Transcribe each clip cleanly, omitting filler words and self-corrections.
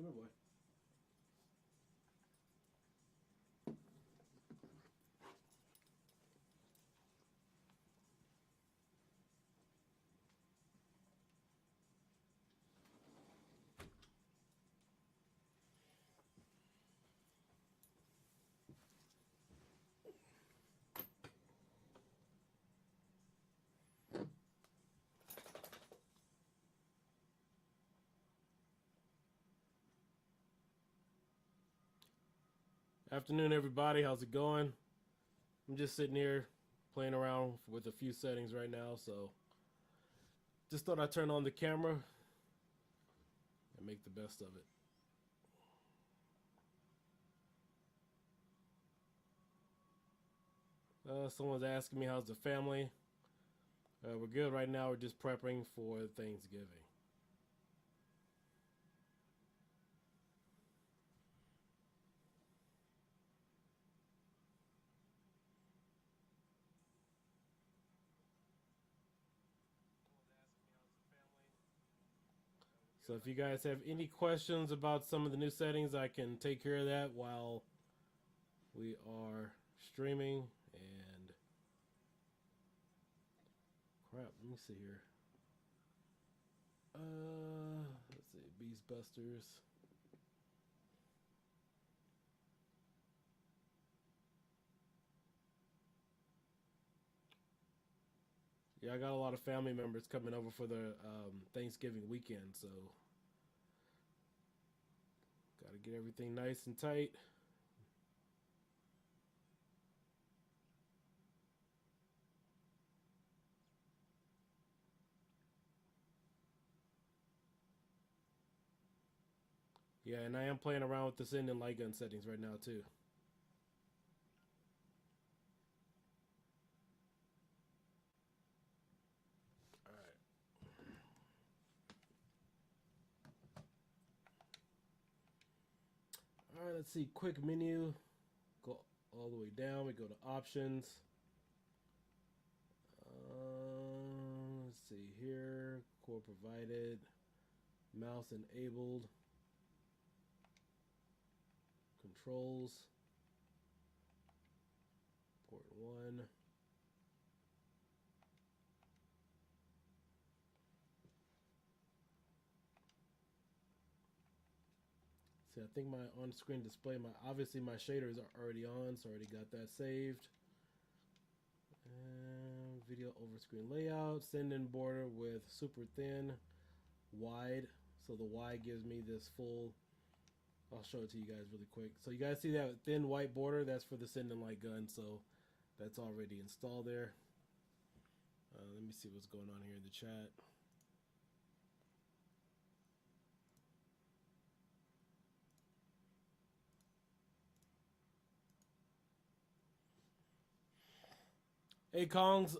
Come here, boy. Afternoon, everybody. How's it going? I'm just sitting here playing around with a few settings right now, so just thought I'd turn on the camera and make the best of it. Someone's asking me how's the family. We're good right now. We're just prepping for Thanksgiving. So if you guys have any questions about some of the new settings, I can take care of that while we are streaming. And crap, let me see here. Let's see, Beast Busters. Yeah, I got a lot of family members coming over for the Thanksgiving weekend, so got to get everything nice and tight. Yeah, and I am playing around with the SindenLight Gun settings right now too. Alright, let's see. Quick menu. Go all the way down. We go to options. Let's see here. Core provided. Mouse enabled. Controls. Port 1. See, I think my on-screen display, obviously my shaders are already on, so I already got that saved. And video over-screen layout, send-in border with super thin, wide. So the wide gives me this full. I'll show it to you guys really quick. So you guys see that thin white border? That's for the SindenLight Gun, so that's already installed there. Let me see what's going on here in the chat. Hey Kongs,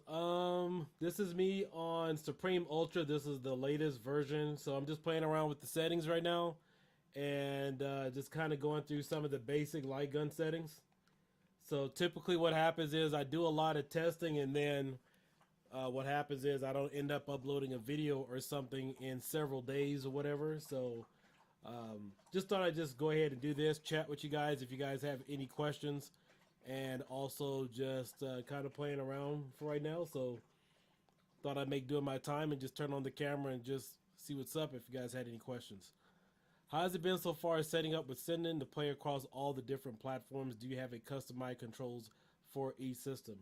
this is me on Supreme Ultra. This is the latest version, so I'm just playing around with the settings right now, and just kind of going through some of the basic light gun settings. So typically what happens is I do a lot of testing, and then what happens is I don't end up uploading a video or something in several days or whatever. So just thought I'd just go ahead and do this, chat with you guys if you guys have any questions. And also just kind of playing around for right now. So thought I'd make doing my time and just turn on the camera and just see what's up if you guys had any questions. How has it been so far setting up with Sinden to play across all the different platforms? Do you have a customized controls for each system?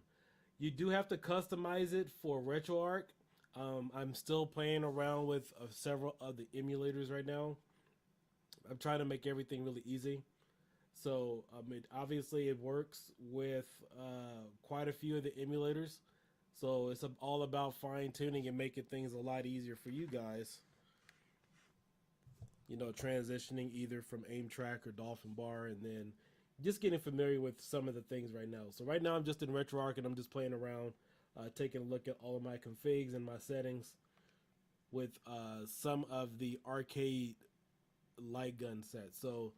You do have to customize it for RetroArch. I'm still playing around with several of the emulators right now. I'm trying to make everything really easy. So, I mean, obviously it works with quite a few of the emulators. So it's all about fine-tuning and making things a lot easier for you guys. You know, transitioning either from aim track or dolphin bar, and then just getting familiar with some of the things right now. So right now I'm just in RetroArch and I'm just playing around, taking a look at all of my configs and my settings with some of the arcade light gun sets. So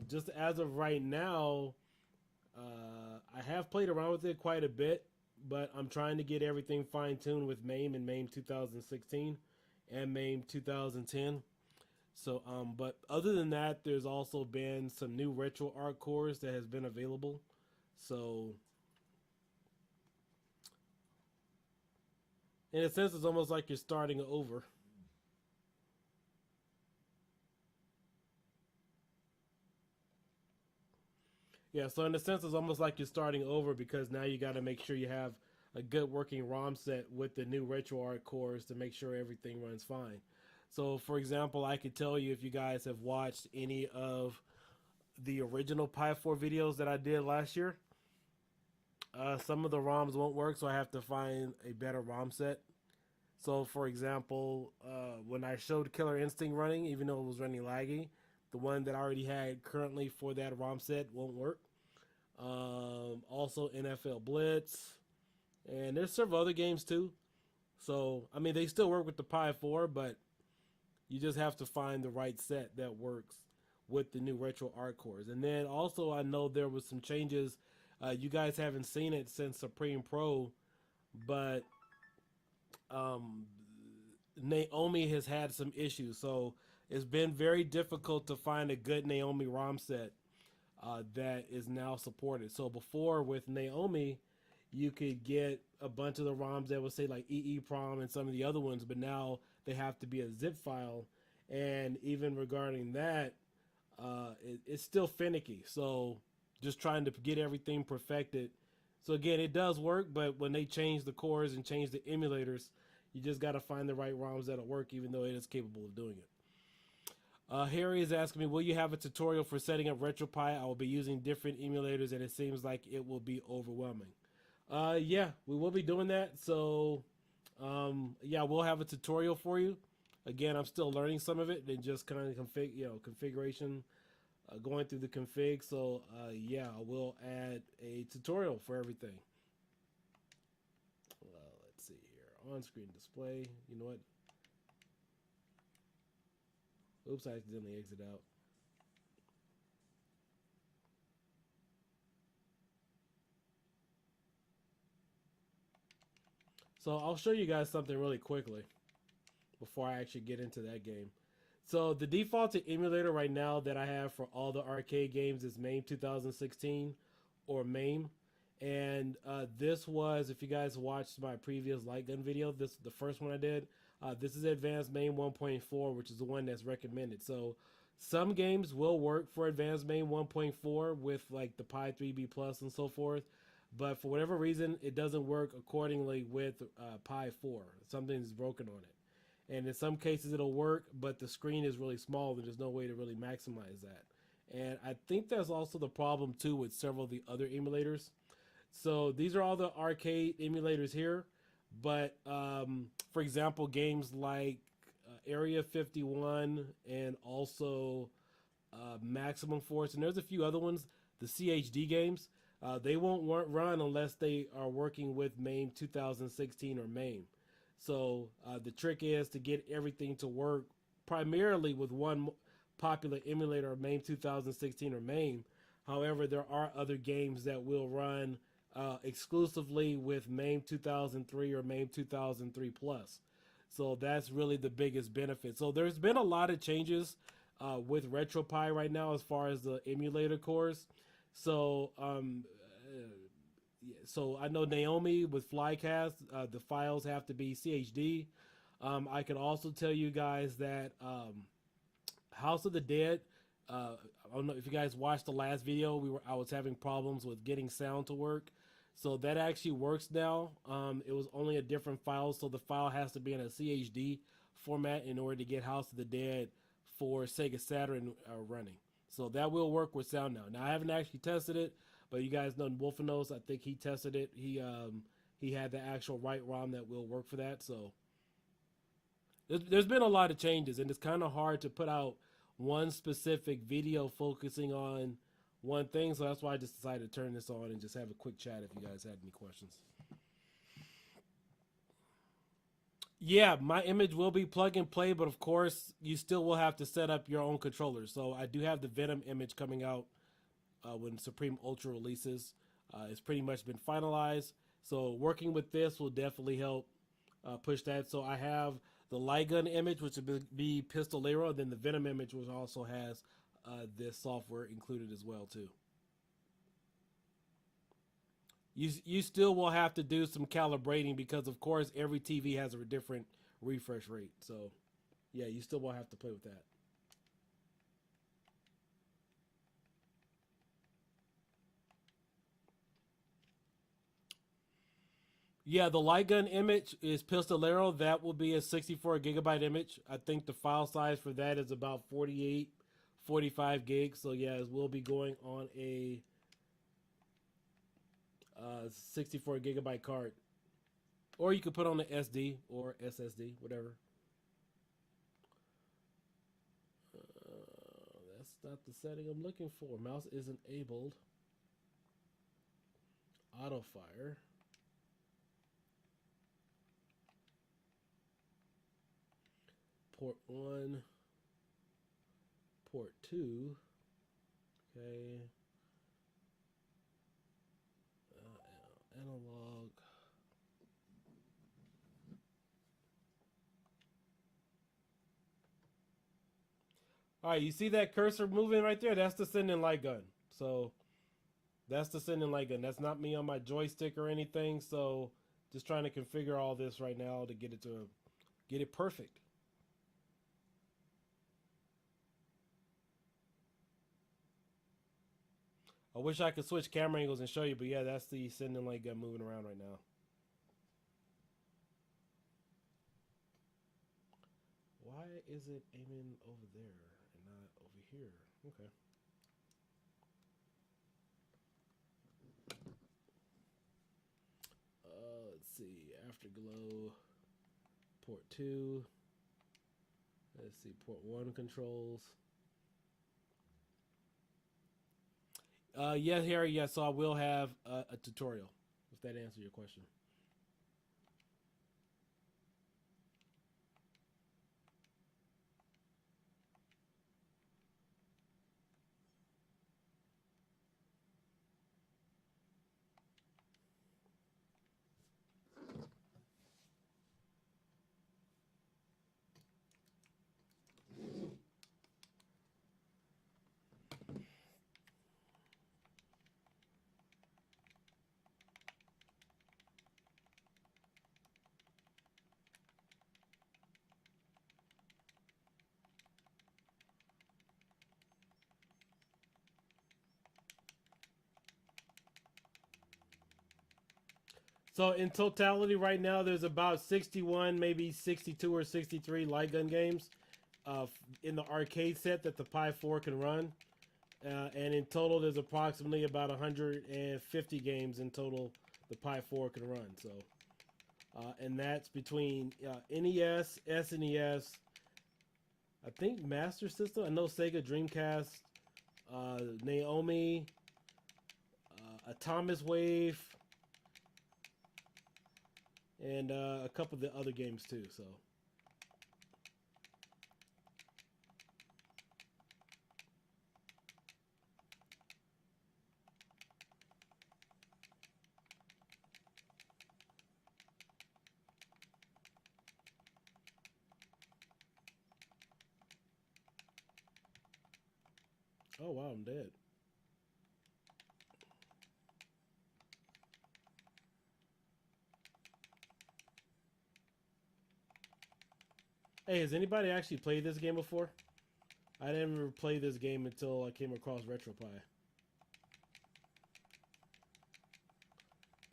just as of right now, I have played around with it quite a bit, but I'm trying to get everything fine-tuned with MAME and MAME 2016 and MAME 2010. So, but other than that, there's also been some new retro art cores that has been available. So, in a sense, it's almost like you're starting over. Yeah, so in a sense, it's almost like you're starting over because now you got to make sure you have a good working ROM set with the new RetroArch cores to make sure everything runs fine. So, for example, I could tell you if you guys have watched any of the original Pi 4 videos that I did last year, some of the ROMs won't work, so I have to find a better ROM set. So, for example, when I showed Killer Instinct running, even though it was running laggy, the one that I already had currently for that ROM set won't work. Also NFL Blitz, and there's several other games too. So I mean, they still work with the Pi 4, but you just have to find the right set that works with the new retro art cores. And then also, I know there was some changes. You guys haven't seen it since Supreme Pro, but um, Naomi has had some issues. So it's been very difficult to find a good Naomi ROM set that is now supported. So before with Naomi, you could get a bunch of the ROMs that would say like EEPROM and some of the other ones, but now they have to be a zip file. And even regarding that, it's still finicky. So just trying to get everything perfected. So again, it does work, but when they change the cores and change the emulators, you just got to find the right ROMs that'll work, even though it is capable of doing it. Harry is asking me, will you have a tutorial for setting up Retropie? I will be using different emulators, and it seems like it will be overwhelming. Yeah, we will be doing that. So, yeah, we'll have a tutorial for you. Again, I'm still learning some of it and just kind of configuration, going through the config. So, yeah, we'll add a tutorial for everything. Let's see here. On-screen display. You know what? Oops, I accidentally exit out. So I'll show you guys something really quickly before I actually get into that game. So the defaulted emulator right now that I have for all the arcade games is MAME 2016 or MAME. And this was, if you guys watched my previous Lightgun video, this the first one I did. This is Advanced MAME 1.4, which is the one that's recommended. So some games will work for Advanced MAME 1.4 with like the Pi 3B Plus and so forth. But for whatever reason, it doesn't work accordingly with Pi 4. Something's broken on it. And in some cases it'll work, but the screen is really small and there's no way to really maximize that. And I think that's also the problem too with several of the other emulators. So these are all the arcade emulators here. But for example, games like Area 51 and also Maximum Force, and there's a few other ones, the CHD games, they won't run unless they are working with MAME 2016 or MAME. So the trick is to get everything to work primarily with one popular emulator, MAME 2016 or MAME. However, there are other games that will run exclusively with MAME 2003 or MAME 2003 Plus. So that's really the biggest benefit. So there's been a lot of changes with Retropie right now as far as the emulator cores. So so I know Naomi with Flycast, the files have to be CHD. I can also tell you guys that House of the Dead. I don't know if you guys watched the last video. I was having problems with getting sound to work, so that actually works now. It was only a different file, so the file has to be in a CHD format in order to get House of the Dead for Sega Saturn running. So that will work with sound now. Now I haven't actually tested it, but you guys know Wolfenos, I think he tested it. He had the actual right ROM that will work for that. So there's been a lot of changes, and it's kind of hard to put out one specific video focusing on one thing. So that's why I just decided to turn this on and just have a quick chat if you guys had any questions. Yeah, my image will be plug and play, but of course you still will have to set up your own controller. So I do have the Venom image coming out when Supreme Ultra releases. It's pretty much been finalized. So working with this will definitely help push that. So I have the Lightgun image, which would be Pistolero, and then the Venom image, which also has this software included as well too. You still will have to do some calibrating because, of course, every TV has a different refresh rate. So, yeah, you still will have to play with that. Yeah, the Lightgun image is Pistolero. That will be a 64 gigabyte image. I think the file size for that is about 48, 45 gigs. So, yeah, it will be going on a 64 gigabyte card. Or you could put on the SD or SSD, whatever. That's not the setting I'm looking for. Mouse isn't enabled. Auto fire. Port 1. Port 2. Okay. Analog. All right, you see that cursor moving right there? That's the SindenLight Gun. So that's the SindenLight Gun. That's not me on my joystick or anything. So just trying to configure all this right now to get it perfect. I wish I could switch camera angles and show you, but yeah, that's the SindenLight Gun moving around right now. Why is it aiming over there and not over here? Okay. Let's see. Afterglow. Port 2. Let's see. Port 1 controls. Yeah, Harry. Yeah, so I will have a tutorial, if that answers your question. So in totality, right now there's about 61, maybe 62 or 63 light gun games in the arcade set that the Pi4 can run, and in total there's approximately about 150 games in total the Pi4 can run. So, and that's between NES, SNES, I think Master System. I know Sega Dreamcast, Naomi, Atomic Wave. And a couple of the other games too. So, oh wow, I'm dead. Hey, has anybody actually played this game before? I didn't ever play this game until I came across Retropie.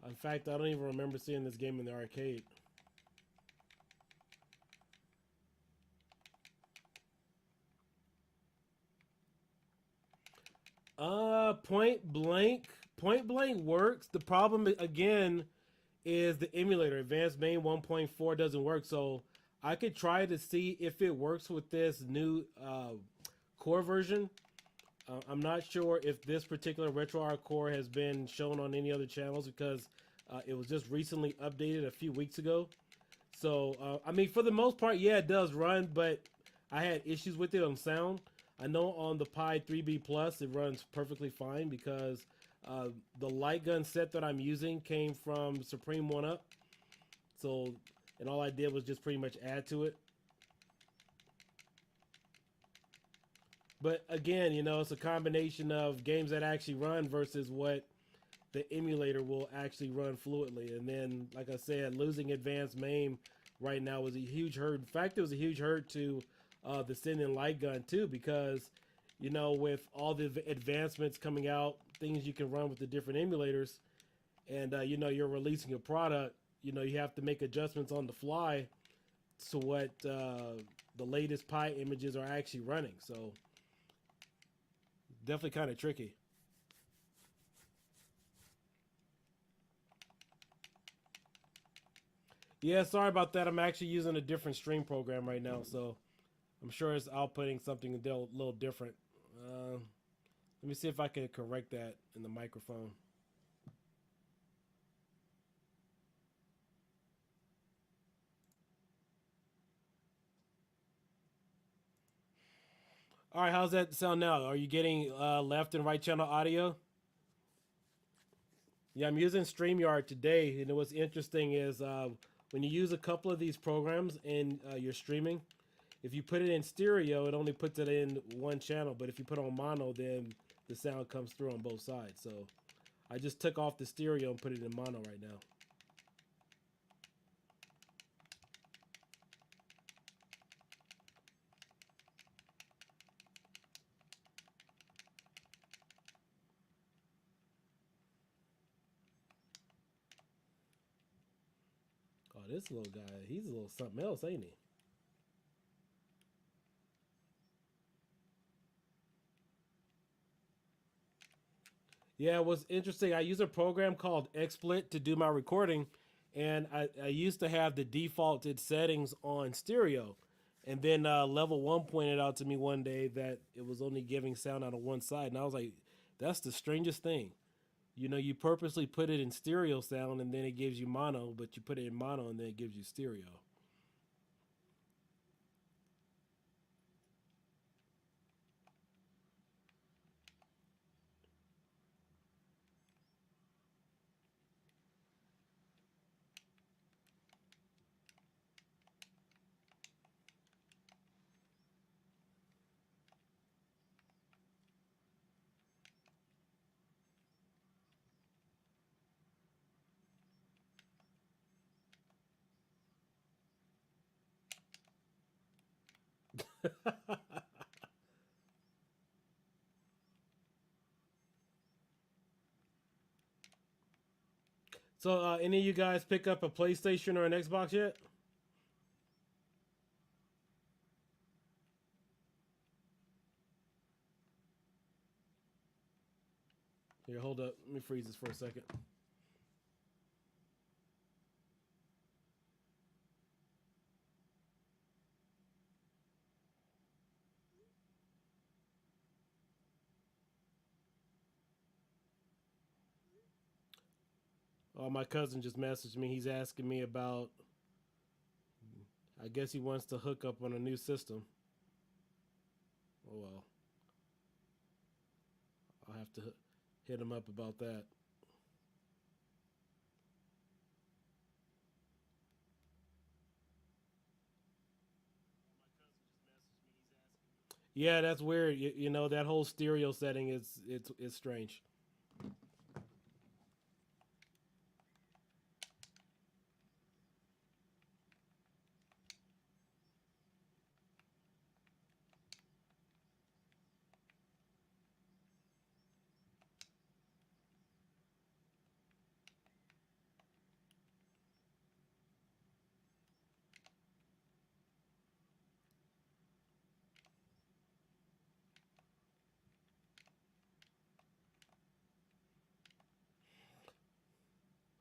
In fact, I don't even remember seeing this game in the arcade. Point Blank. Point Blank works. The problem again is the emulator. Advanced Main 1.4 doesn't work, so I could try to see if it works with this new core version. I'm not sure if this particular RetroArch core has been shown on any other channels because it was just recently updated a few weeks ago. So, I mean, for the most part, yeah, it does run, but I had issues with it on sound. I know on the Pi 3B Plus, it runs perfectly fine because the light gun set that I'm using came from Supreme 1UP. So, and all I did was just pretty much add to it. But again, you know, it's a combination of games that actually run versus what the emulator will actually run fluidly. And then, like I said, losing advanced MAME right now was a huge hurt. In fact, it was a huge hurt to the SindenLight Gun too, because you know, with all the advancements coming out, things you can run with the different emulators, and you know, you're releasing a product, you know, you have to make adjustments on the fly to what the latest Pi images are actually running. So definitely kind of tricky. Yeah, sorry about that. I'm actually using a different stream program right now, so I'm sure it's outputting something a little different. Let me see if I can correct that in the microphone. All right, how's that sound now? Are you getting left and right channel audio? Yeah, I'm using StreamYard today, and what's interesting is when you use a couple of these programs and you're streaming, if you put it in stereo, it only puts it in one channel, but if you put on mono, then the sound comes through on both sides. So I just took off the stereo and put it in mono right now. Oh, this little guy, he's a little something else, ain't he? Yeah, it was interesting. I use a program called XSplit to do my recording, and I used to have the defaulted settings on stereo. And then Level 1 pointed out to me one day that it was only giving sound out of one side. And I was like, that's the strangest thing. You know, you purposely put it in stereo sound and then it gives you mono, but you put it in mono and then it gives you stereo. So, any of you guys pick up a PlayStation or an Xbox yet? Here, hold up. Let me freeze this for a second. Oh, my cousin just messaged me. He's asking me about. I guess he wants to hook up on a new system. Oh well, I'll have to hit him up about that. Yeah, that's weird. You know that whole stereo setting is it's strange.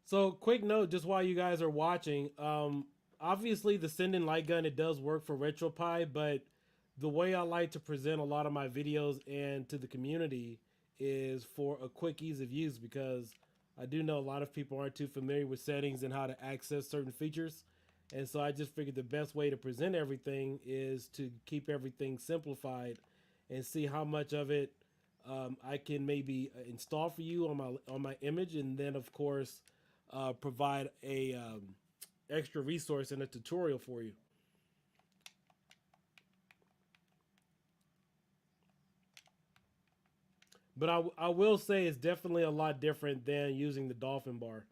So, quick note, just while you guys are watching, obviously the SindenLight Gun, it does work for Retropie, but the way I like to present a lot of my videos and to the community is for a quick ease of use, because I do know a lot of people aren't too familiar with settings and how to access certain features. And so I just figured the best way to present everything is to keep everything simplified and see how much of it I can maybe install for you on my image, and then of course provide a extra resource and a tutorial for you. But I will say it's definitely a lot different than using the Dolphin bar.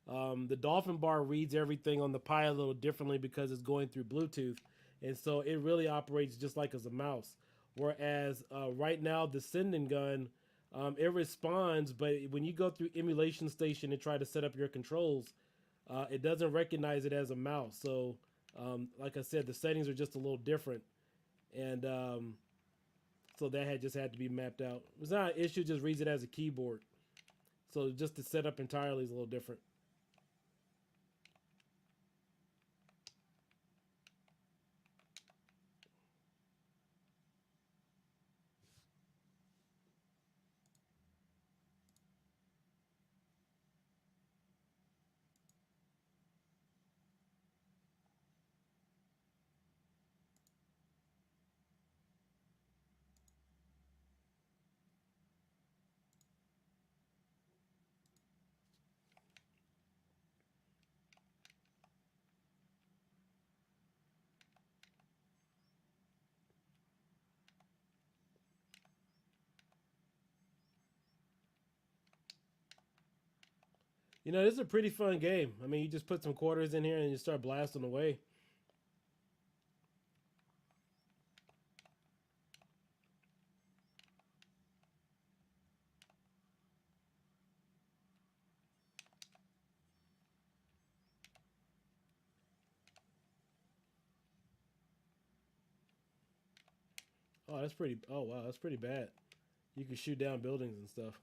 The Dolphin bar reads everything on the Pi a little differently because it's going through Bluetooth, and so it really operates just like as a mouse. Whereas right now the Sinden gun, it responds, but when you go through Emulation Station and try to set up your controls, it doesn't recognize it as a mouse. So, like I said, the settings are just a little different, and so that had just had to be mapped out. It's not an issue; just reads it as a keyboard. So just the setup entirely is a little different. You know, this is a pretty fun game. I mean, you just put some quarters in here and you start blasting away. Oh, that's pretty. Oh, wow, that's pretty bad. You can shoot down buildings and stuff.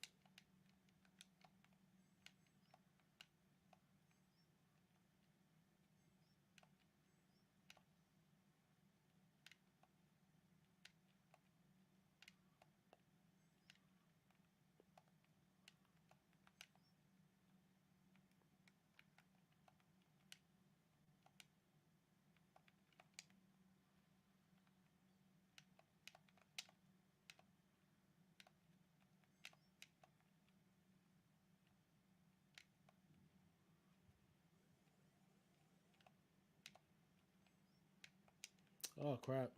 Oh, crap.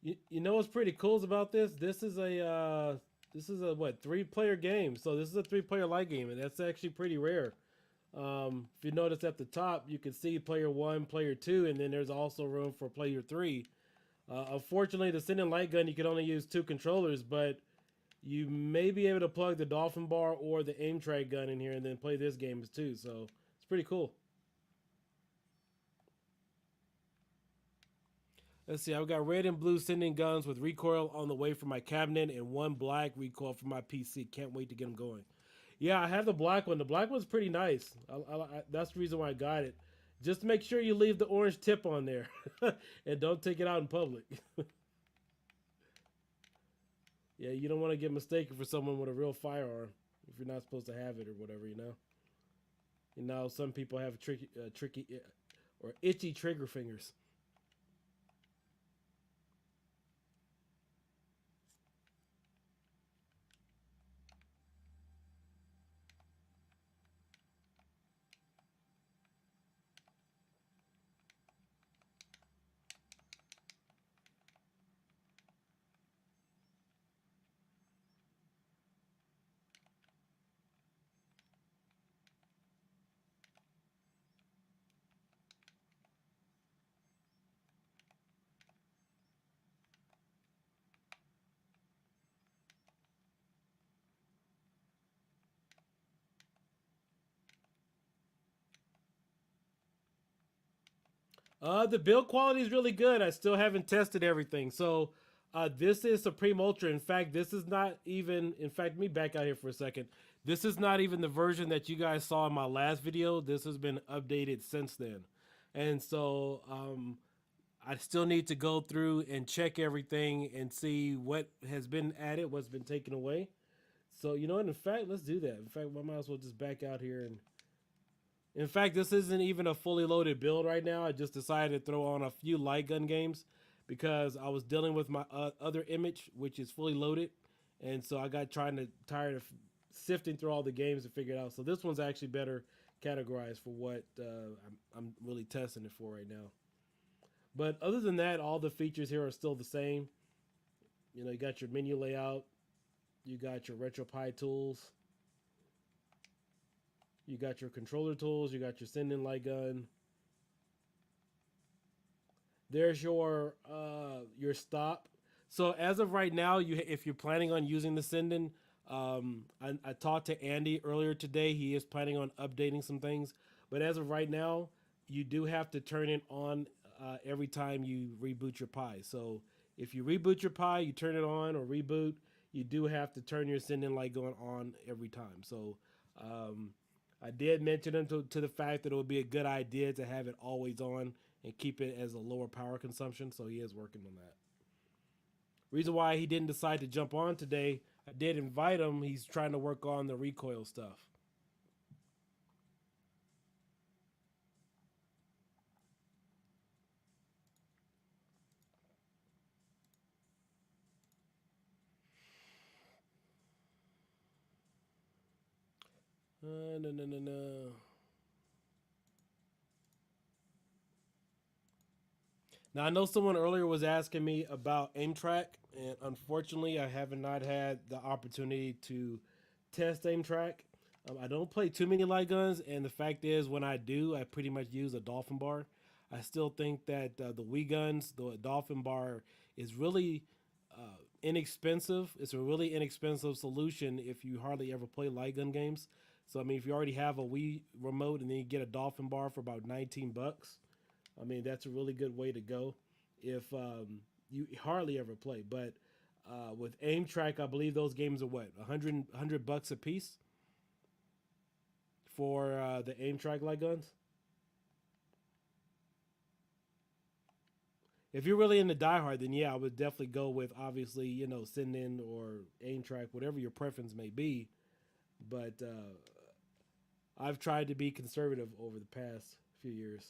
You know what's pretty cool about this? This is a what 3 player game. So this is a 3 player light game, and that's actually pretty rare. If you notice at the top, you can see player one, player two, and then there's also room for player three. Unfortunately, the SindenLight Gun you can only use 2 controllers, but you may be able to plug the Dolphin bar or the aim track gun in here and then play this game too. So it's pretty cool. Let's see. I've got red and blue Sinden guns with recoil on the way for my cabinet and one black recoil for my PC. Can't wait to get them going. Yeah, I have the black one. The black one's pretty nice. That's the reason why I got it. Just make sure you leave the orange tip on there and don't take it out in public. Yeah, you don't want to get mistaken for someone with a real firearm if you're not supposed to have it or whatever, you know. You know, some people have tricky or itchy trigger fingers. The build quality is really good. I still haven't tested everything. So, this is Supreme Ultra. In fact, this is not even. In fact, let me back out here for a second. This is not even the version that you guys saw in my last video. This has been updated since then, and so I still need to go through and check everything and see what has been added, what's been taken away. So you know what? In fact, let's do that. In fact, I might as well just back out here and in fact, this isn't even a fully loaded build right now. I just decided to throw on a few light gun games because I was dealing with my other image, which is fully loaded, and so I got tired of sifting through all the games to figure it out. So this one's actually better categorized for what I'm really testing it for right now. But other than that, all the features here are still the same. You know, you got your menu layout, you got your Retropie tools, you got your controller tools, you got your SindenLight Gun. There's your stop. So as of right now, if you're planning on using the Sinden, I talked to Andy earlier today. He is planning on updating some things, but as of right now, you do have to turn it on every time you reboot your Pi. So if you reboot your Pi, you turn it on or reboot, you do have to turn your SindenLight Gun on every time. So I did mention him to the fact that it would be a good idea to have it always on and keep it as a lower power consumption. So he is working on that. Reason why he didn't decide to jump on today, I did invite him. He's trying to work on the recoil stuff. No. Now I know someone earlier was asking me about aim track, and unfortunately, I have not had the opportunity to test aim track. I don't play too many light guns, and the fact is, when I do, I pretty much use a dolphin bar. I still think that the Wii guns, the dolphin bar, is really inexpensive. It's a really inexpensive solution if you hardly ever play light gun games. So I mean, if you already have a Wii remote and then you get a dolphin bar for about 19 bucks, I mean, that's a really good way to go if you hardly ever play. But with aim track, I believe those games are what, 100 bucks a piece for the aim track light guns. If you're really into Die Hard, then yeah, I would definitely go with, obviously, you know, Sinden or aim track, whatever your preference may be. But I've tried to be conservative over the past few years.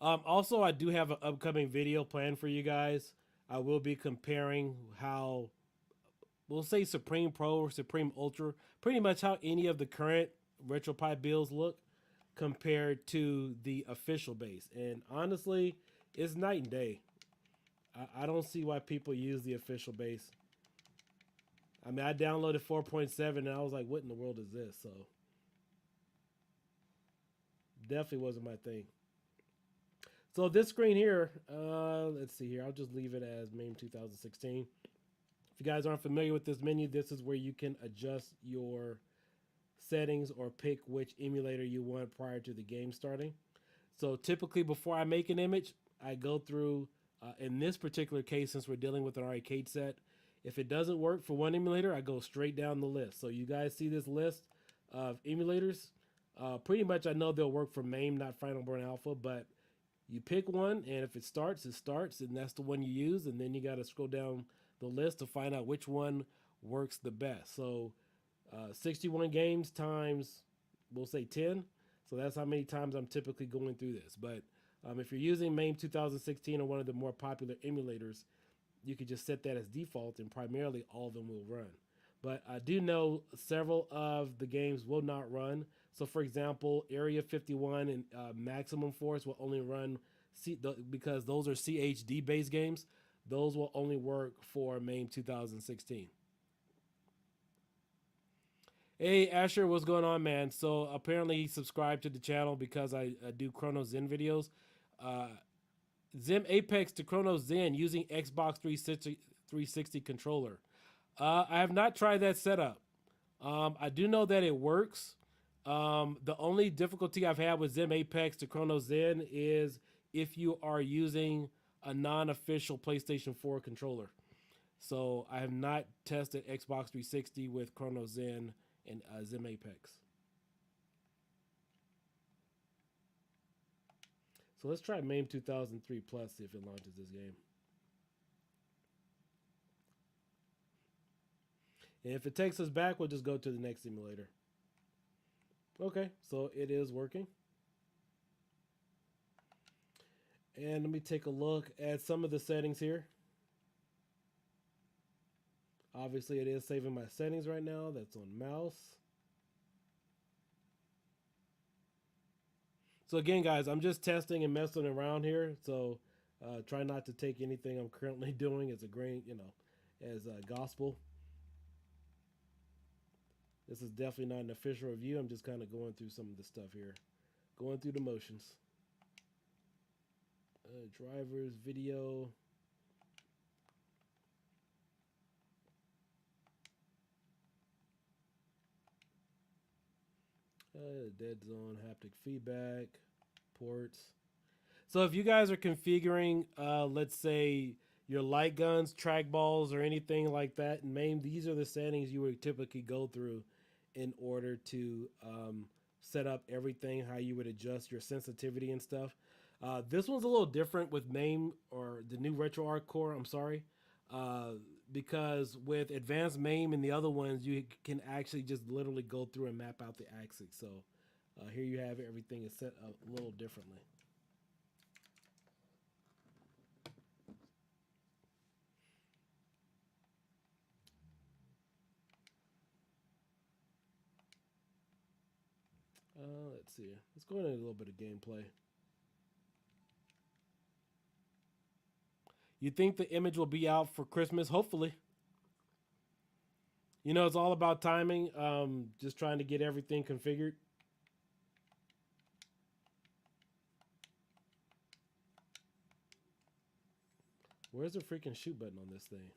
Also, I do have an upcoming video planned for you guys. I will be comparing how, we'll say Supreme Pro or Supreme Ultra, pretty much how any of the current Retropie builds look compared to the official base. And honestly, it's night and day. I don't see why people use the official base. I mean, I downloaded 4.7 and I was like, what in the world is this? So, definitely wasn't my thing. So this screen here, let's see here. I'll just leave it as MAME 2016. If you guys aren't familiar with this menu, this is where you can adjust your settings or pick which emulator you want prior to the game starting. So typically before I make an image, I go through, in this particular case, since we're dealing with an arcade set, if it doesn't work for one emulator, I go straight down the list. So you guys see this list of emulators. Pretty much I know they'll work for MAME, not Final Burn Alpha, but you pick one, and if it starts, and that's the one you use, and then you got to scroll down the list to find out which one works the best. So 61 games times, we'll say 10. So that's how many times I'm typically going through this. But if you're using MAME 2016 or one of the more popular emulators, you could just set that as default, and primarily all of them will run. But I do know several of the games will not run. So, for example, Area 51 and Maximum Force will only run because those are CHD-based games. Those will only work for MAME 2016. Hey, Asher, what's going on, man? So, apparently he subscribed to the channel because I do Chrono Zen videos. Zim Apex to Chrono Zen using Xbox 360 controller. I have not tried that setup. I do know that it works. The only difficulty I've had with Zim Apex to Chrono Zen is if you are using a non-official PlayStation 4 controller. So I have not tested Xbox 360 with Chrono Zen and Zim Apex. So let's try MAME 2003 Plus, see if it launches this game. And if it takes us back, we'll just go to the next emulator. Okay, so it is working. And let me take a look at some of the settings here. Obviously, it is saving my settings right now. That's on mouse. So again, guys, I'm just testing and messing around here. So try not to take anything I'm currently doing as a grain, as a gospel. This is definitely not an official review. I'm just kind of going through some of the stuff here, going through the motions. Drivers, video. Dead zone, haptic feedback, ports. So if you guys are configuring, let's say your light guns, trackballs, or anything like that in MAME, these are the settings you would typically go through in order to set up everything, how you would adjust your sensitivity and stuff. This one's a little different with MAME or the new RetroArch core. I'm sorry. Uh, because with advanced MAME and the other ones, you can actually just literally go through and map out the axis. So here you have it. Everything is set up a little differently. Let's see. Let's go into a little bit of gameplay. You think the image will be out for Christmas? Hopefully. It's all about timing. Just trying to get everything configured. Where's the freaking shoot button on this thing?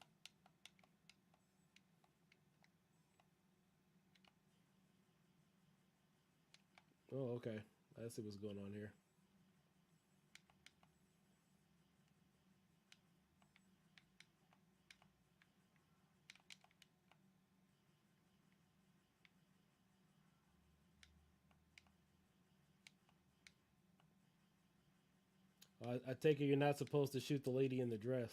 Oh, okay. Let's see what's going on here. I take it you're not supposed to shoot the lady in the dress.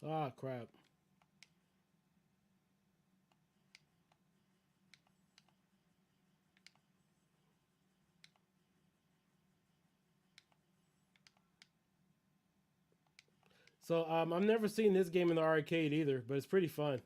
Ah, crap. So I've never seen this game in the arcade either, but it's pretty fun.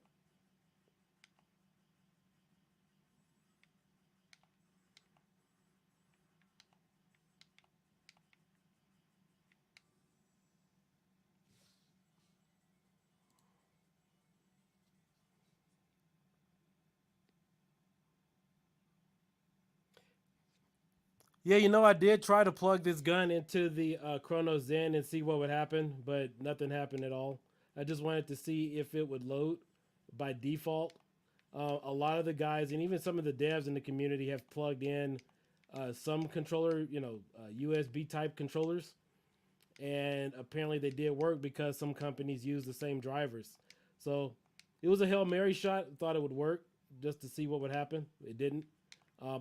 Yeah, I did try to plug this gun into the Chrono Zen and see what would happen, but nothing happened at all. I just wanted to see if it would load by default. A lot of the guys and even some of the devs in the community have plugged in some controller, USB type controllers, and apparently they did work because some companies use the same drivers. So it was a Hail Mary shot. Thought it would work just to see what would happen. It didn't.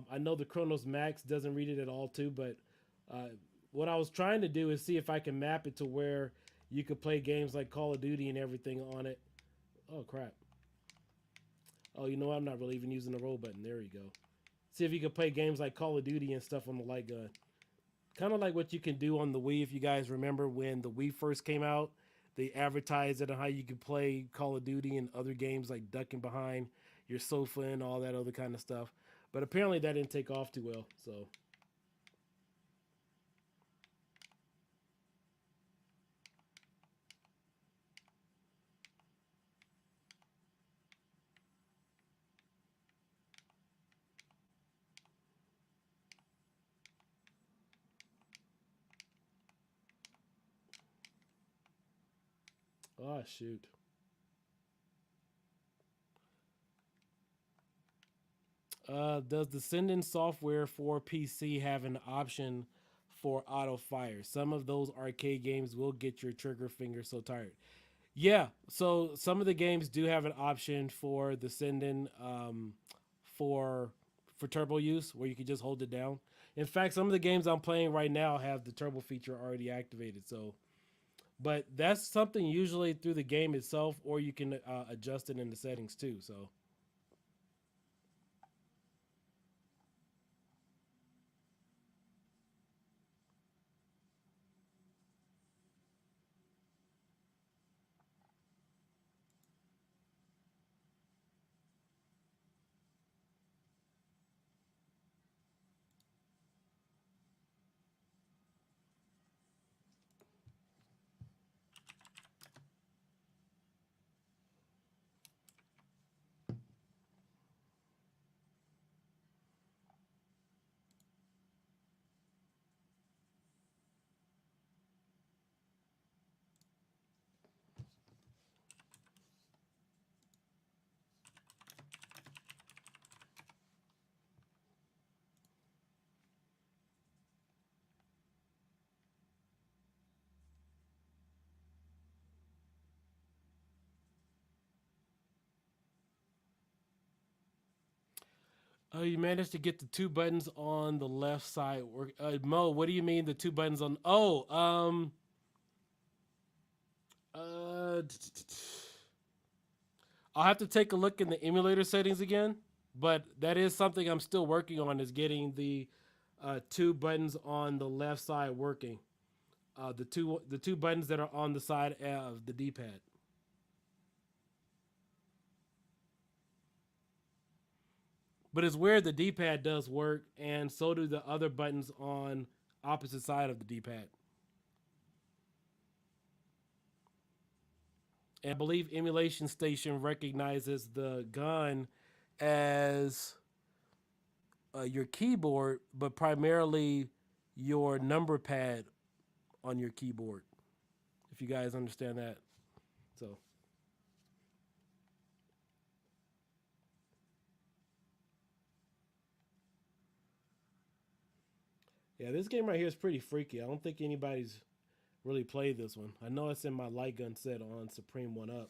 I know the Chronos Max doesn't read it at all too, but what I was trying to do is see if I can map it to where you could play games like Call of Duty and everything on it. Oh crap! Oh, you know what? I'm not really even using the roll button. There you go. See if you can play games like Call of Duty and stuff on the light gun. Kind of like what you can do on the Wii. If you guys remember when the Wii first came out, they advertised it on how you could play Call of Duty and other games like ducking behind your sofa and all that other kind of stuff. But apparently that didn't take off too well. So, oh shoot. Does the Sinden software for PC have an option for auto fire? Some of those arcade games will get your trigger finger so tired. Yeah, so some of the games do have an option for the Sinden for turbo use where you can just hold it down. In fact, some of the games I'm playing right now have the turbo feature already activated. So, but that's something usually through the game itself, or you can adjust it in the settings too. So. Oh, you managed to get the two buttons on the left side work. Mo, what do you mean the two buttons on? Oh, uh, I'll have to take a look in the emulator settings again. But that is something I'm still working on is getting the two buttons on the left side working. The two buttons that are on the side of the D-pad. But it's weird the D-pad does work, and so do the other buttons on opposite side of the D-pad. And I believe Emulation Station recognizes the gun as your keyboard, but primarily your number pad on your keyboard. If you guys understand that, so yeah, this game right here is pretty freaky. I don't think anybody's really played this one. I know it's in my light gun set on Supreme One Up.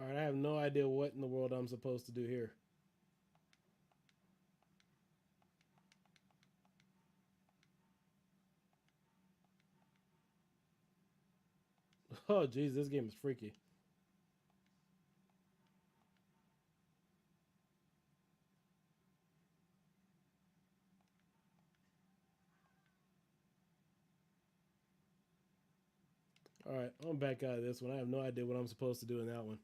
All right, I have no idea what in the world I'm supposed to do here. Oh, geez, this game is freaky. All right, I'm back out of this one. I have no idea what I'm supposed to do in that one.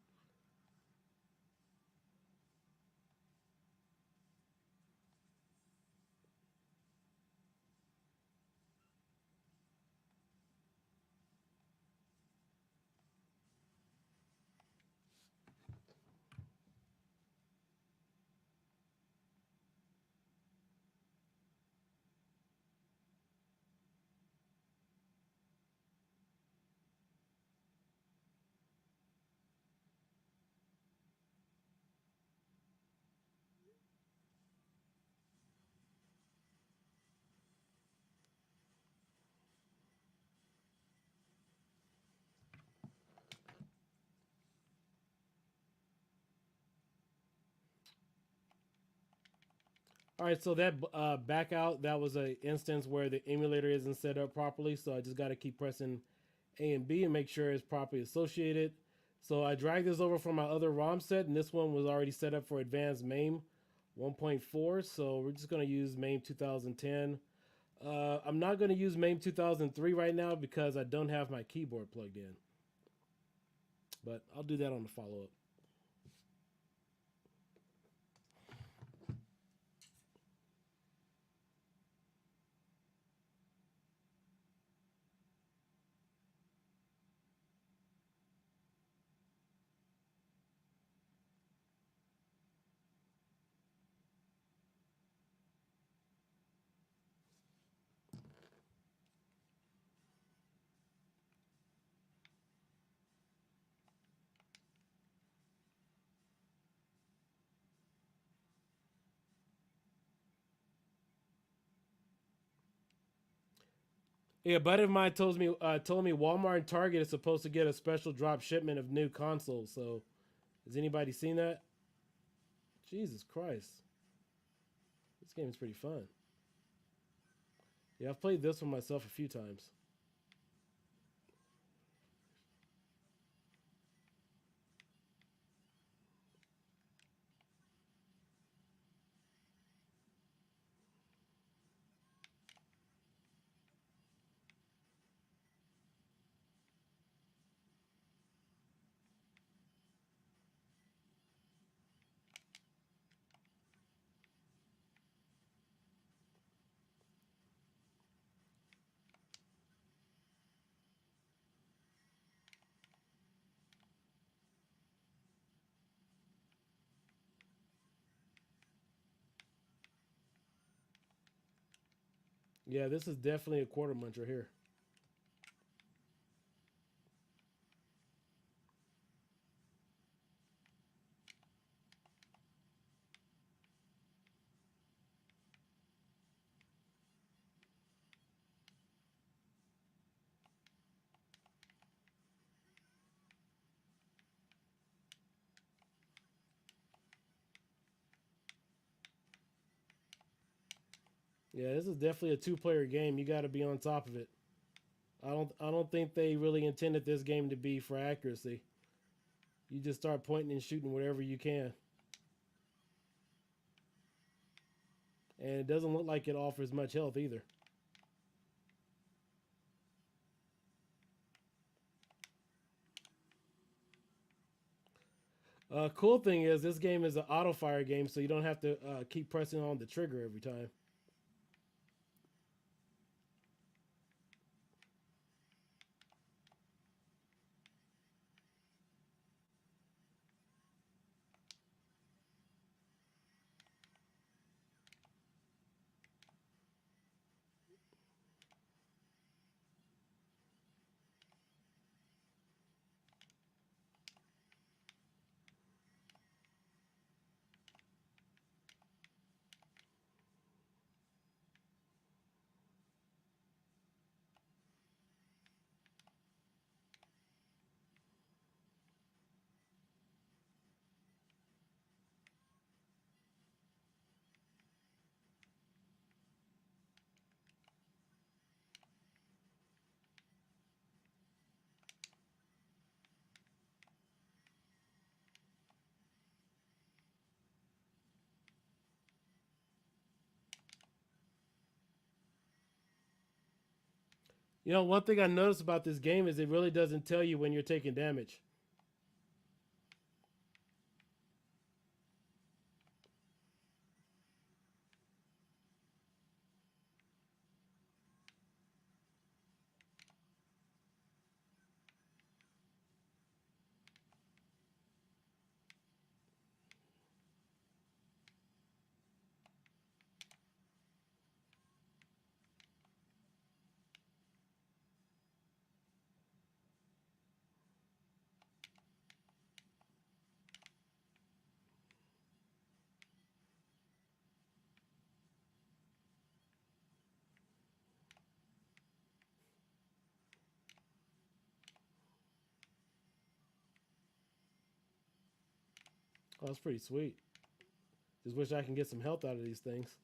All right, so that back out, that was an instance where the emulator isn't set up properly. So I just got to keep pressing A and B and make sure it's properly associated. So I dragged this over from my other ROM set, and this one was already set up for advanced MAME 1.4. So we're just going to use MAME 2010. I'm not going to use MAME 2003 right now because I don't have my keyboard plugged in. But I'll do that on the follow-up. Yeah, a buddy of mine told me Walmart and Target is supposed to get a special drop shipment of new consoles. So, has anybody seen that? Jesus Christ, this game is pretty fun. Yeah, I've played this one myself a few times. Yeah, this is definitely a quarter muncher here. Yeah, this is definitely a two-player game. You got to be on top of it. I don't think they really intended this game to be for accuracy. You just start pointing and shooting whatever you can. And it doesn't look like it offers much health either. Cool thing is this game is an auto fire game, so you don't have to keep pressing on the trigger every time. You know, one thing I noticed about this game is it really doesn't tell you when you're taking damage. Oh, that's pretty sweet. Just wish I can get some health out of these things.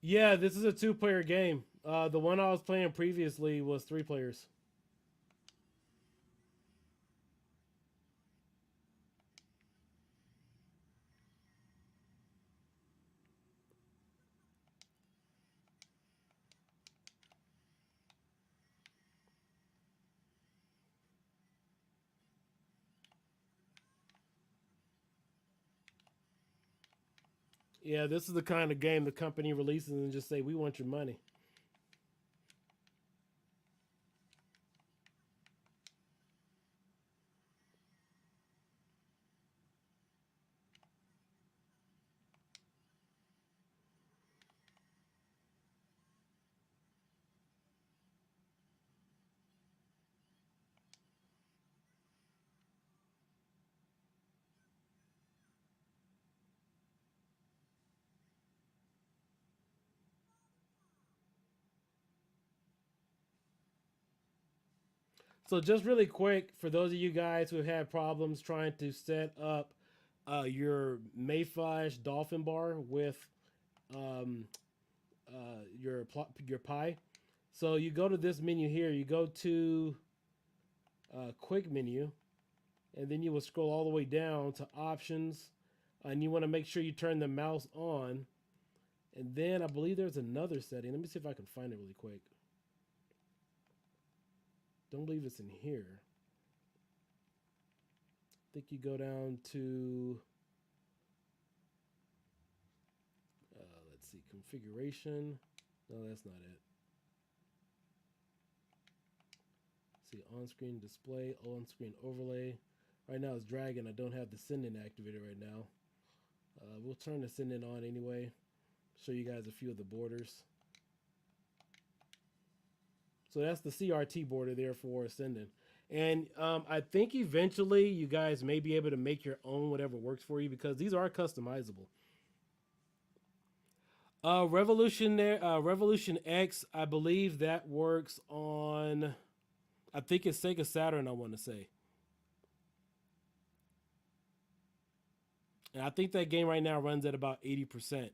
Yeah, this is a two-player game. The one I was playing previously was three players. Yeah, this is the kind of game the company releases and just say, we want your money. So just really quick, for those of you guys who have had problems trying to set up your Mayflash Dolphin bar with um, your Pi, so you go to this menu here. You go to quick menu, and then you will scroll all the way down to options, and you want to make sure you turn the mouse on. And then I believe there's another setting. Let me see if I can find it really quick. Don't believe it's in here. I think you go down to let's see, configuration. No, that's not it. See, on-screen display, on-screen overlay. Right now it's dragging. I don't have the Sinden activated right now. We'll turn the Sinden on anyway. Show you guys a few of the borders. So that's the CRT border there for Sinden. And I think eventually you guys may be able to make your own whatever works for you because these are customizable. Revolution X, I believe that works on, I think it's Sega Saturn, I want to say. And I think that game right now runs at about 80%.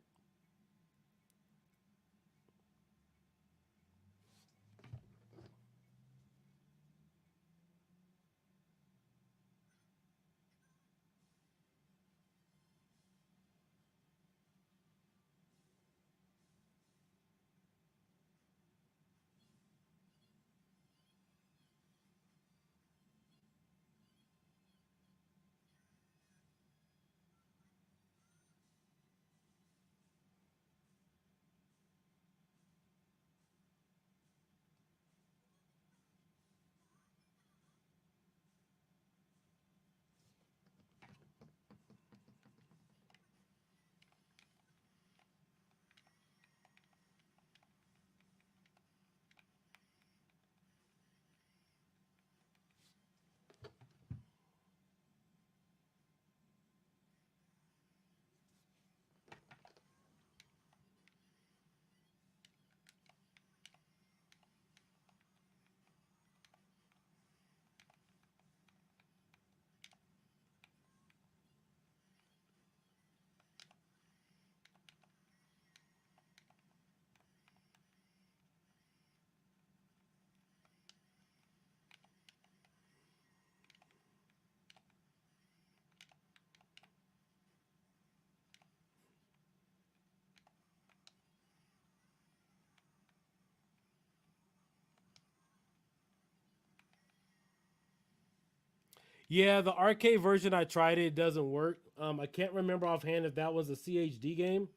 Yeah, the arcade version I tried it doesn't work. I can't remember offhand if that was a CHD game,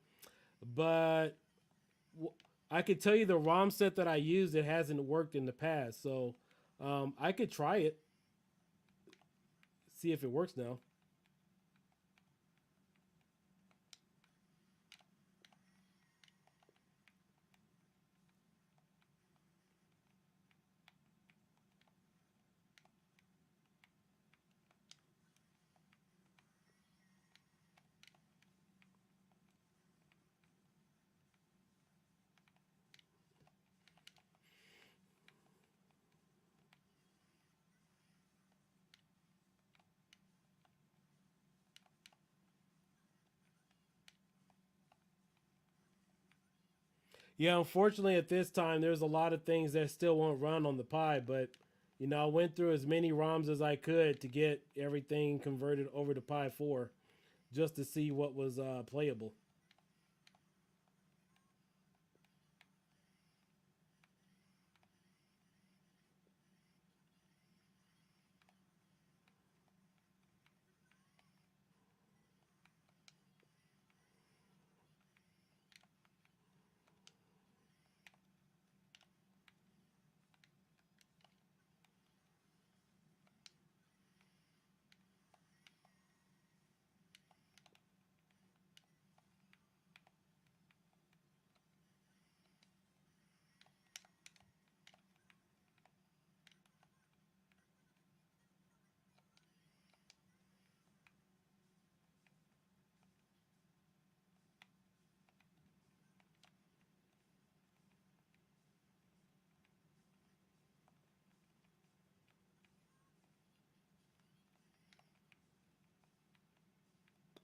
but w- I could tell you the ROM set that I used it hasn't worked in the past, so I could try it, see if it works now. Yeah, unfortunately at this time there's a lot of things that still won't run on the Pi, but I went through as many ROMs as I could to get everything converted over to Pi 4 just to see what was playable.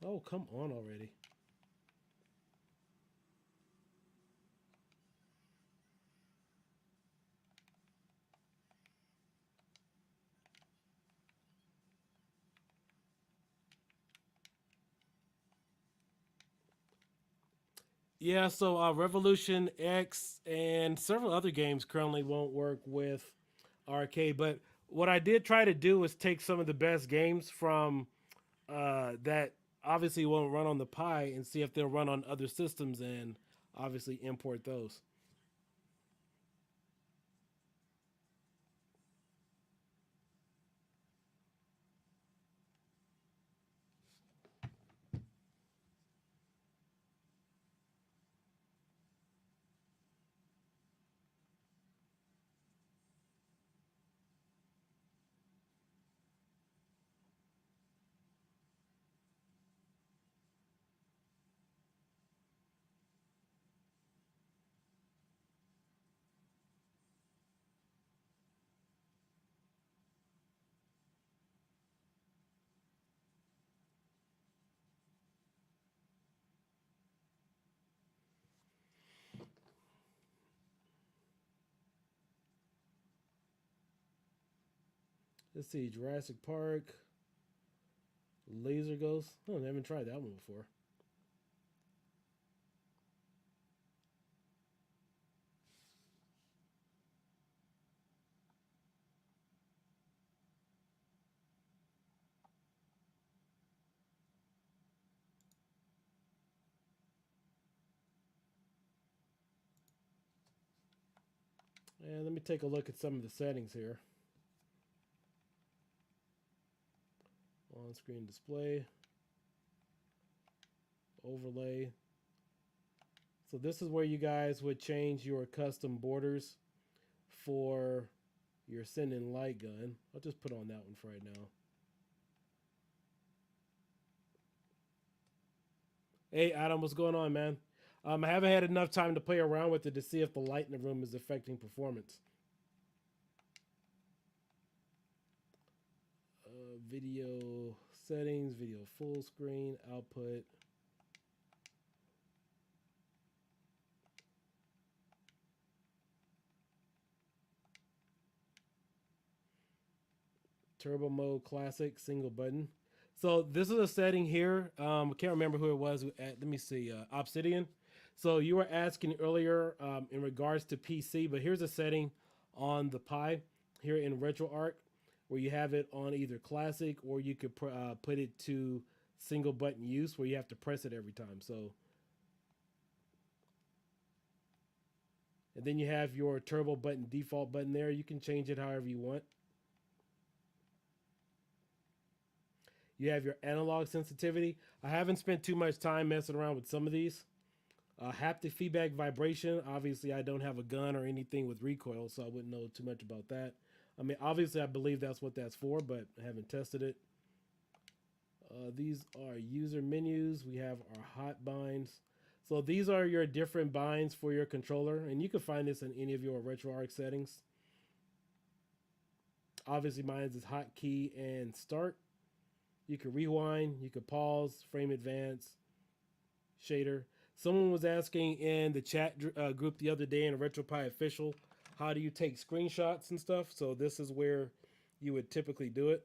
Oh, come on already. Yeah, so Revolution X and several other games currently won't work with arcade. But what I did try to do was take some of the best games from that obviously won't run on the Pi and see if they'll run on other systems and obviously import those. Let's see, Jurassic Park, Laser Ghost. Oh, I haven't tried that one before. And let me take a look at some of the settings here. On-screen display, overlay. So this is where you guys would change your custom borders for your SindenLight Gun. I'll just put on that one for right now. Hey Adam, what's going on, man? I haven't had enough time to play around with it to see if the light in the room is affecting performance. Video settings, video full screen, output. Turbo mode classic single button. So this is a setting here. I can't remember who it was. Let me see. Obsidian. So you were asking earlier in regards to PC, but here's a setting on the Pi here in RetroArch. where you have it on either classic, or you could put it to single button use where you have to press it every time. So, and then you have your turbo button default button there. You can change it however you want. You have your analog sensitivity. I haven't spent too much time messing around with some of these. Haptic feedback vibration. Obviously, I don't have a gun or anything with recoil, so I wouldn't know too much about that. I mean, obviously, I believe that's what that's for, but I haven't tested it. These are user menus. We have our hot binds. So these are your different binds for your controller, and you can find this in any of your RetroArch settings. Obviously, mine is hotkey and start. You can rewind, you can pause, frame advance, shader. Someone was asking in the chat group the other day in Retropie official, how do you take screenshots and stuff? So this is where you would typically do it.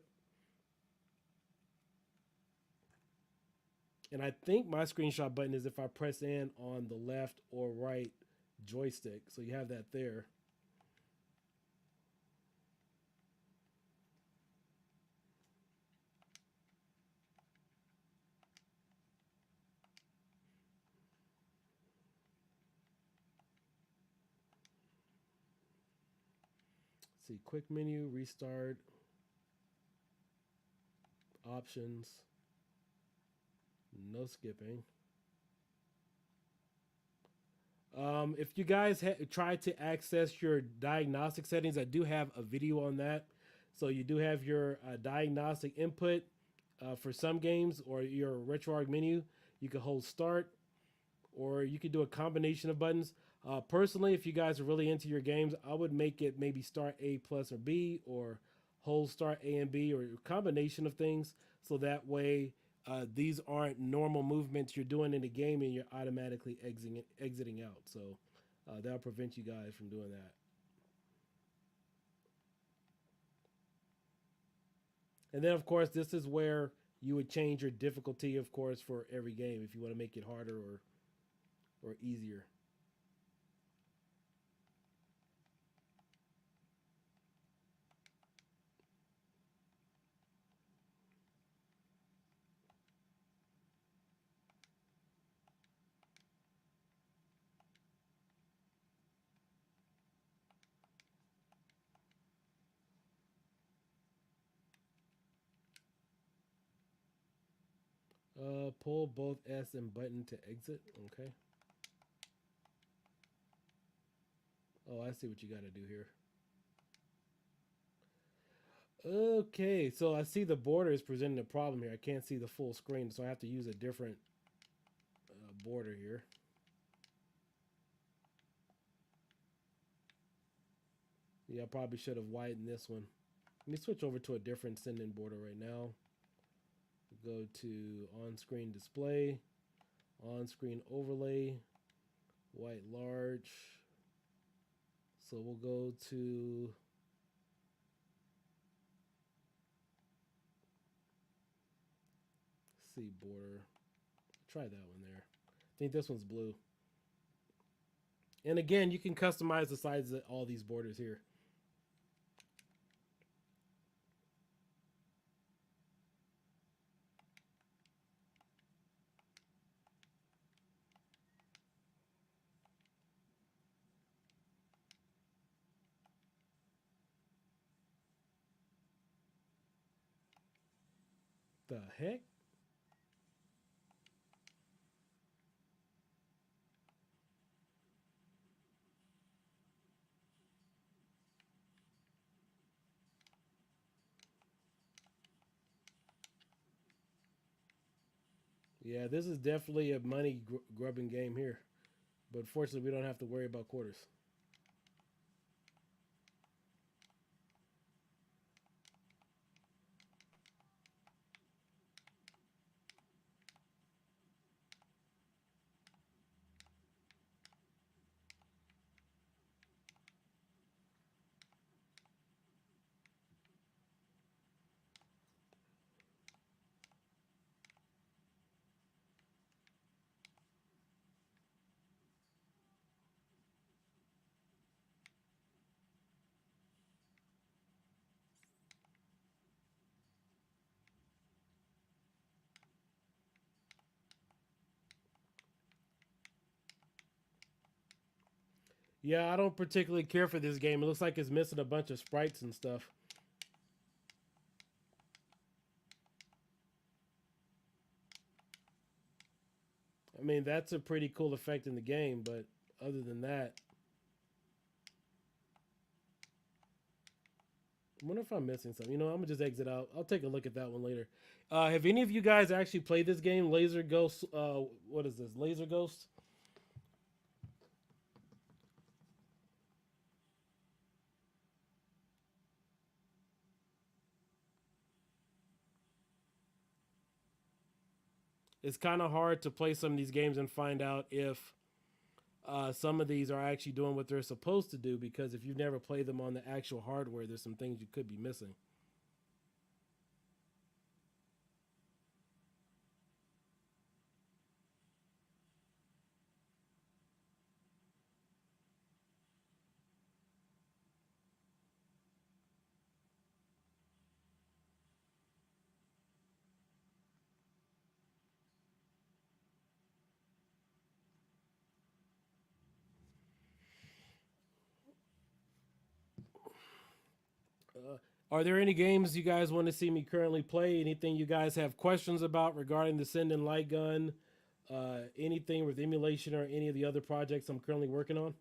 And I think my screenshot button is if I press in on the left or right joystick. So you have that there. Let's see, quick menu, restart, options, no skipping. If you guys try to access your diagnostic settings, I do have a video on that. So you do have your diagnostic input for some games, or your RetroArch menu. You can hold start, or you could do a combination of buttons. Personally, if you guys are really into your games, I would make it maybe start A plus or B, or hold start A and B, or a combination of things. So that way, these aren't normal movements you're doing in the game and you're automatically exiting out. So that'll prevent you guys from doing that. And then, of course, this is where you would change your difficulty, of course, for every game if you want to make it harder or easier. Pull both S and button to exit. Okay. Oh, I see what you got to do here. Okay, so I see the border is presenting a problem here. I can't see the full screen, so I have to use a different border here. Yeah, I probably should have widened this one. Let me switch over to a different Sinden border right now. Go to on-screen display, on-screen overlay, white large. So we'll go to see border. Try that one there. I think this one's blue. And again, you can customize the sizes of all these borders here. The heck? Yeah, this is definitely a money grubbing game here. But fortunately, we don't have to worry about quarters. Yeah, I don't particularly care for this game. It looks like it's missing a bunch of sprites and stuff. I mean, that's a pretty cool effect in the game, but other than that, I wonder if I'm missing something. You know, I'm gonna just exit out. I'll take a look at that one later. Have any of you guys actually played this game, Laser Ghost? What is this, Laser Ghost? It's kind of hard to play some of these games and find out if some of these are actually doing what they're supposed to do, because if you've never played them on the actual hardware, there's some things you could be missing. Uh, are there any games you guys want to see me currently play? Anything you guys have questions about regarding the SindenLight Gun? Anything with emulation or any of the other projects I'm currently working on?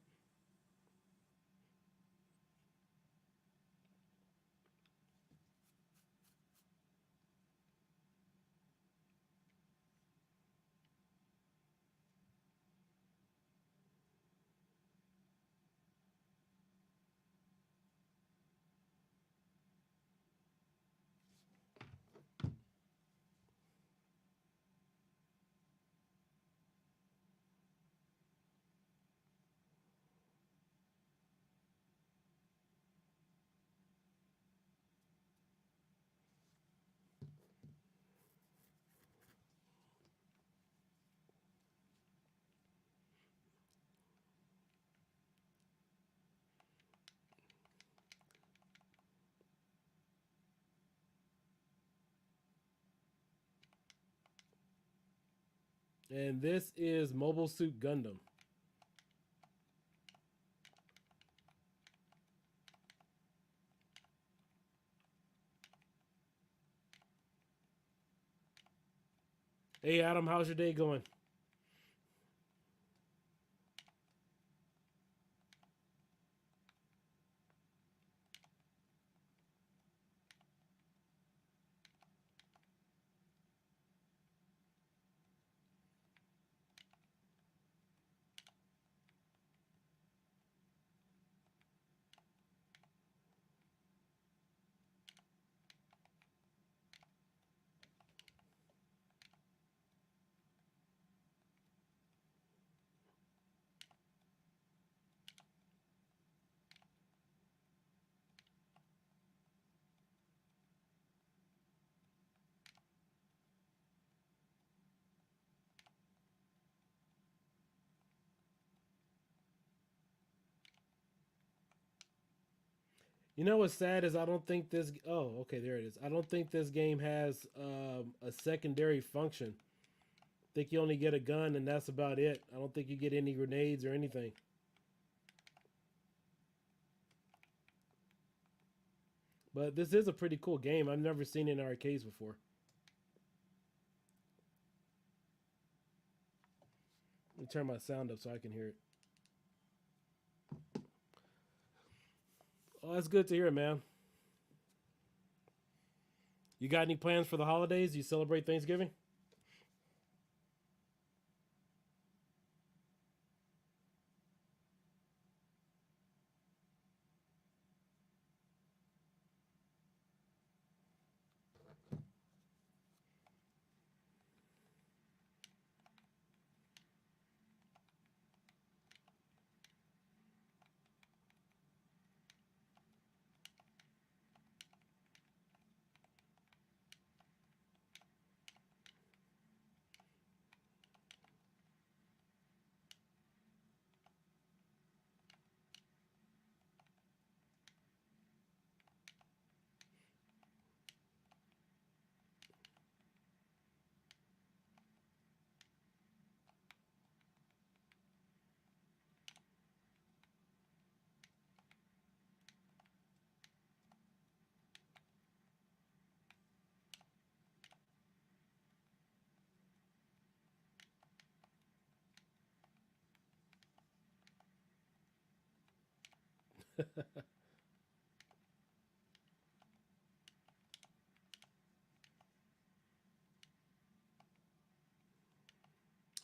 And this is Mobile Suit Gundam. Hey Adam, how's your day going? You know what's sad is I don't think this. Oh, okay, there it is. I don't think this game has a secondary function. I think you only get a gun and that's about it. I don't think you get any grenades or anything. But this is a pretty cool game. I've never seen it in arcades before. Let me turn my sound up so I can hear it. Oh, that's good to hear, man. You got any plans for the holidays? Do you celebrate Thanksgiving?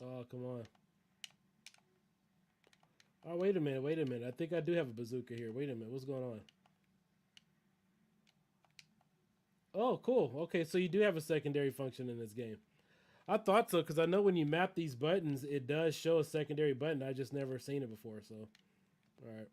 Oh, come on. Oh, wait a minute, wait a minute. I think I do have a bazooka here. Wait a minute, what's going on? Oh, cool. Okay, so you do have a secondary function in this game. I thought so because I know when you map these buttons, it does show a secondary button. I just never seen it before. So, all right.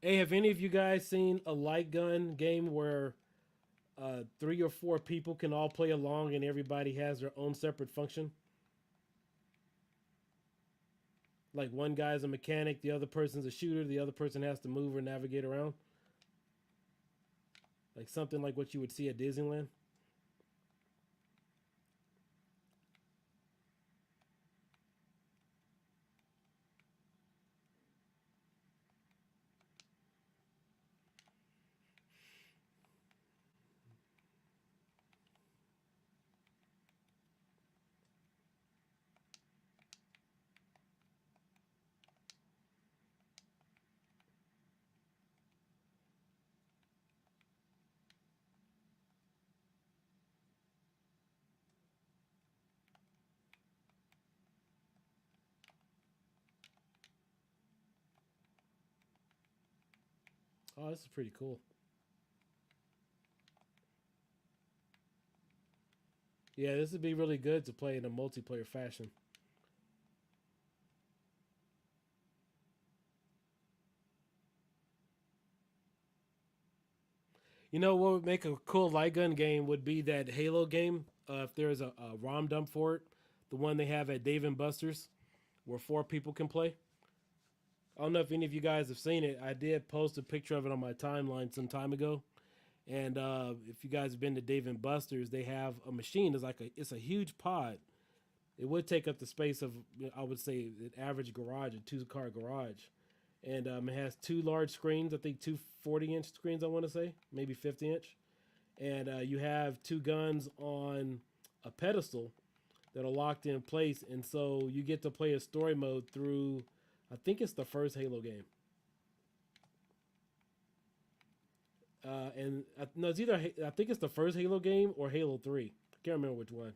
Hey, have any of you guys seen a light gun game where 3 or 4 people can all play along and everybody has their own separate function? Like one guy's a mechanic, the other person's a shooter, the other person has to move or navigate around. Like something like what you would see at Disneyland. Oh, this is pretty cool. Yeah, this would be really good to play in a multiplayer fashion. You know what would make a cool light gun game would be that Halo game. If there's a ROM dump for it, the one they have at Dave and Buster's, where 4 people can play. I don't know if any of you guys have seen it. I did post a picture of it on my timeline some time ago. And if you guys have been to Dave and Buster's, they have a machine. It's a huge pod. It would take up the space of, I would say, an average garage, a 2-car garage. And it has 2 large screens. I think 2 40-inch screens. I want to say maybe 50-inch. And you have 2 guns on a pedestal that are locked in place, and so you get to play a story mode through. I think it's the first Halo game. And no, it's either I think it's the first Halo game or Halo 3. I can't remember which one.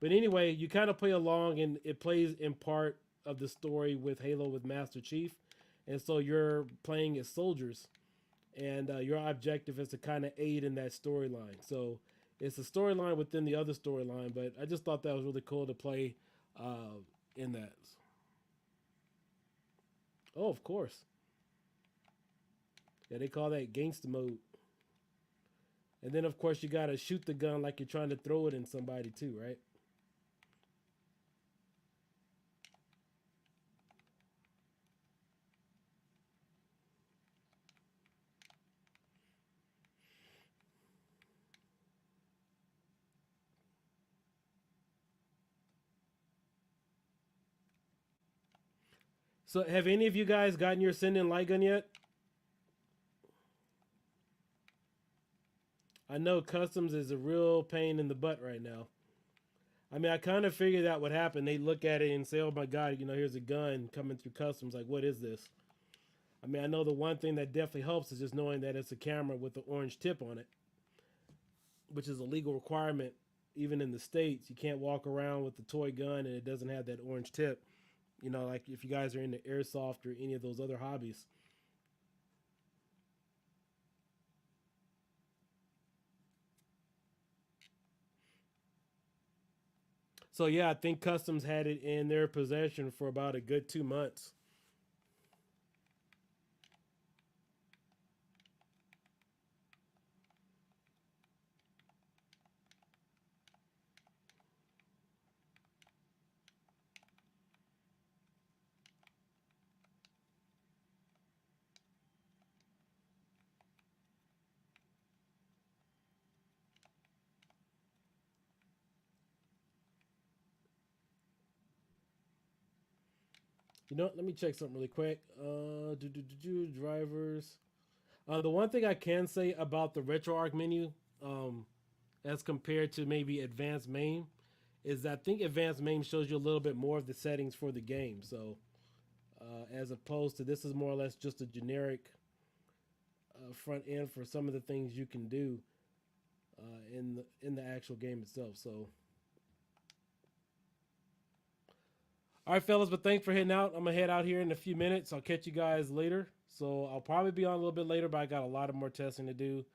But anyway, you kind of play along, and it plays in part of the story with Halo with Master Chief, and so you're playing as soldiers, and your objective is to kind of aid in that storyline. So it's a storyline within the other storyline, but I just thought that was really cool to play in that. Oh, of course. Yeah, they call that gangster mode. And then, of course, you gotta shoot the gun like you're trying to throw it in somebody too, right? So, have any of you guys gotten your SindenLight Gun yet? I know customs is a real pain in the butt right now. I mean, I kind of figured that would happen. They look at it and say, "Oh my God, here's a gun coming through customs. Like, what is this?" I mean, I know the one thing that definitely helps is just knowing that it's a camera with the orange tip on it, which is a legal requirement. Even in the States, you can't walk around with the toy gun and it doesn't have that orange tip. Like if you guys are into airsoft or any of those other hobbies. So yeah, I think Customs had it in their possession for about a good 2 months. You know what? Let me check something really quick. Drivers. The one thing I can say about the RetroArch menu, as compared to maybe Advanced MAME, is that I think Advanced MAME shows you a little bit more of the settings for the game. So, as opposed to this is more or less just a generic front end for some of the things you can do in the actual game itself. So, all right, fellas, but thanks for heading out. I'm gonna head out here in a few minutes. I'll catch you guys later. So I'll probably be on a little bit later, but I got a lot of more testing to do.